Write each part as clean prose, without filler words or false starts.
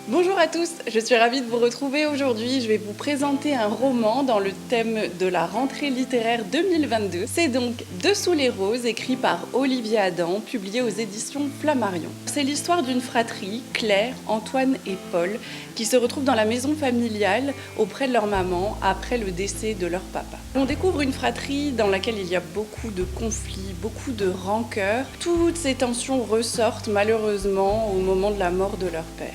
Bonjour à tous, je suis ravie de vous retrouver aujourd'hui. Je vais vous présenter un roman dans le thème de la rentrée littéraire 2022. C'est donc Dessous les roses, écrit par Olivier Adam, publié aux éditions Flammarion. C'est l'histoire d'une fratrie, Claire, Antoine et Paul, qui se retrouvent dans la maison familiale auprès de leur maman après le décès de leur papa. On découvre une fratrie dans laquelle il y a beaucoup de conflits, beaucoup de rancœurs. Toutes ces tensions ressortent malheureusement au moment de la mort de leur père.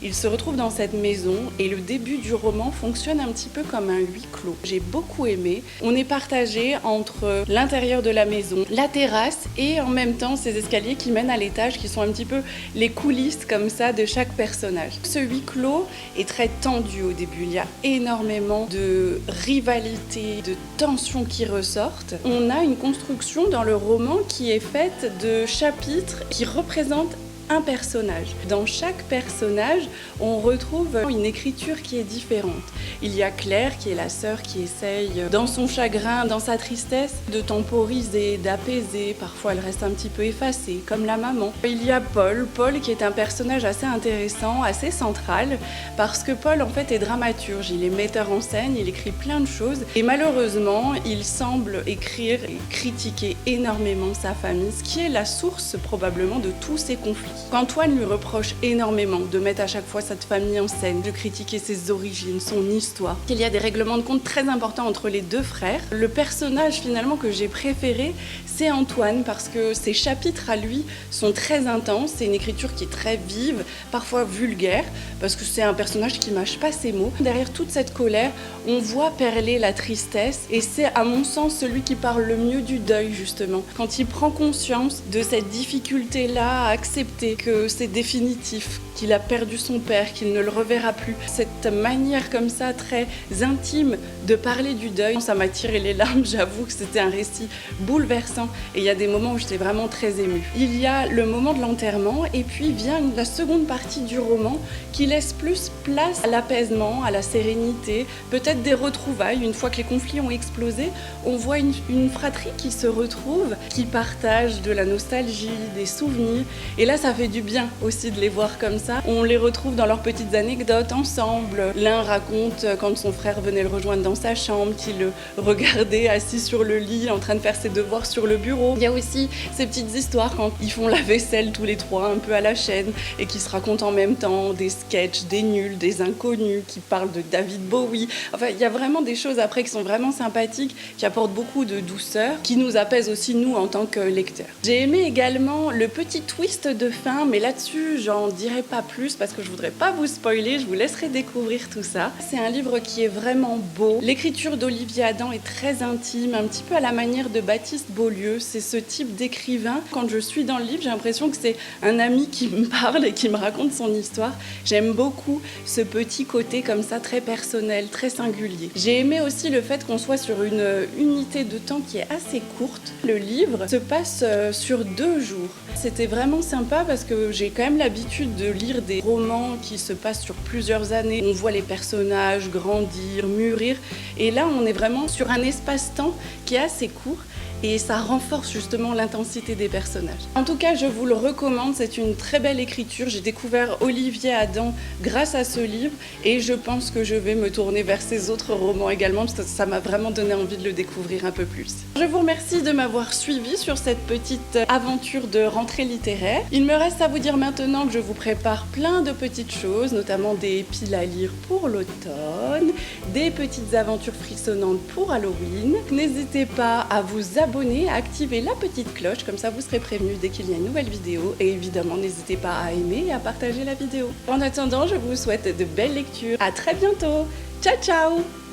Ils se retrouvent dans cette maison et le début du roman fonctionne un petit peu comme un huis clos. J'ai beaucoup aimé. On est partagé entre l'intérieur de la maison, la terrasse et en même temps ces escaliers qui mènent à l'étage qui sont un petit peu les coulisses comme ça de chaque personnage. Ce huis clos est très tendu au début. Il y a énormément de rivalité, de tensions qui ressortent. On a une construction dans le roman qui est faite de chapitres qui représentent un personnage. Dans chaque personnage, on retrouve une écriture qui est différente. Il y a Claire, qui est la sœur qui essaye, dans son chagrin, dans sa tristesse, de temporiser, d'apaiser. Parfois, elle reste un petit peu effacée, comme la maman. Il y a Paul, qui est un personnage assez intéressant, assez central, parce que Paul, en fait, est dramaturge. Il est metteur en scène, il écrit plein de choses. Et malheureusement, il semble écrire et critiquer énormément sa famille, ce qui est la source, probablement, de tous ces conflits. Antoine lui reproche énormément de mettre à chaque fois cette famille en scène, de critiquer ses origines, son histoire. Il y a des règlements de compte très importants entre les deux frères. Le personnage finalement que j'ai préféré, c'est Antoine parce que ses chapitres à lui sont très intenses. C'est une écriture qui est très vive, parfois vulgaire, parce que c'est un personnage qui mâche pas ses mots. Derrière toute cette colère, on voit perler la tristesse et c'est à mon sens celui qui parle le mieux du deuil justement. Quand il prend conscience de cette difficulté-là à accepter que c'est définitif, qu'il a perdu son père, qu'il ne le reverra plus. Cette manière comme ça, très intime, de parler du deuil, ça m'a tiré les larmes, j'avoue que c'était un récit bouleversant et il y a des moments où j'étais vraiment très émue. Il y a le moment de l'enterrement et puis vient la seconde partie du roman qui laisse plus place à l'apaisement, à la sérénité, peut-être des retrouvailles. Une fois que les conflits ont explosé, on voit une fratrie qui se retrouve, qui partage de la nostalgie, des souvenirs et là ça fait du bien aussi de les voir comme ça. On les retrouve dans leurs petites anecdotes ensemble. L'un raconte quand son frère venait le rejoindre dans sa chambre, qu'il le regardait assis sur le lit en train de faire ses devoirs sur le bureau. Il y a aussi ces petites histoires quand ils font la vaisselle tous les trois un peu à la chaîne et qui se racontent en même temps des sketchs, des nuls, des inconnus, qui parlent de David Bowie. Enfin, il y a vraiment des choses après qui sont vraiment sympathiques, qui apportent beaucoup de douceur, qui nous apaisent aussi nous en tant que lecteurs. J'ai aimé également le petit twist de fin, mais là-dessus, j'en dirai pas plus parce que je voudrais pas vous spoiler, je vous laisserai découvrir tout ça. C'est un livre qui est vraiment beau. L'écriture d'Olivier Adam est très intime, un petit peu à la manière de Baptiste Beaulieu. C'est ce type d'écrivain. Quand je suis dans le livre, j'ai l'impression que c'est un ami qui me parle et qui me raconte son histoire. J'aime beaucoup ce petit côté comme ça, très personnel, très singulier. J'ai aimé aussi le fait qu'on soit sur une unité de temps qui est assez courte. Le livre se passe sur 2 jours. C'était vraiment sympa parce que j'ai quand même l'habitude de lire des romans qui se passent sur plusieurs années. On voit les personnages grandir, mûrir. Et là, on est vraiment sur un espace-temps qui est assez court. Et ça renforce justement l'intensité des personnages. En tout cas, je vous le recommande, c'est une très belle écriture. J'ai découvert Olivier Adam grâce à ce livre et je pense que je vais me tourner vers ses autres romans également parce que ça m'a vraiment donné envie de le découvrir un peu plus. Je vous remercie de m'avoir suivi sur cette petite aventure de rentrée littéraire. Il me reste à vous dire maintenant que je vous prépare plein de petites choses, notamment des piles à lire pour l'automne, des petites aventures frissonnantes pour Halloween. N'hésitez pas à vous abonner, à activer la petite cloche, comme ça vous serez prévenu dès qu'il y a une nouvelle vidéo. Et évidemment, n'hésitez pas à aimer et à partager la vidéo. En attendant, je vous souhaite de belles lectures. À très bientôt. Ciao, ciao!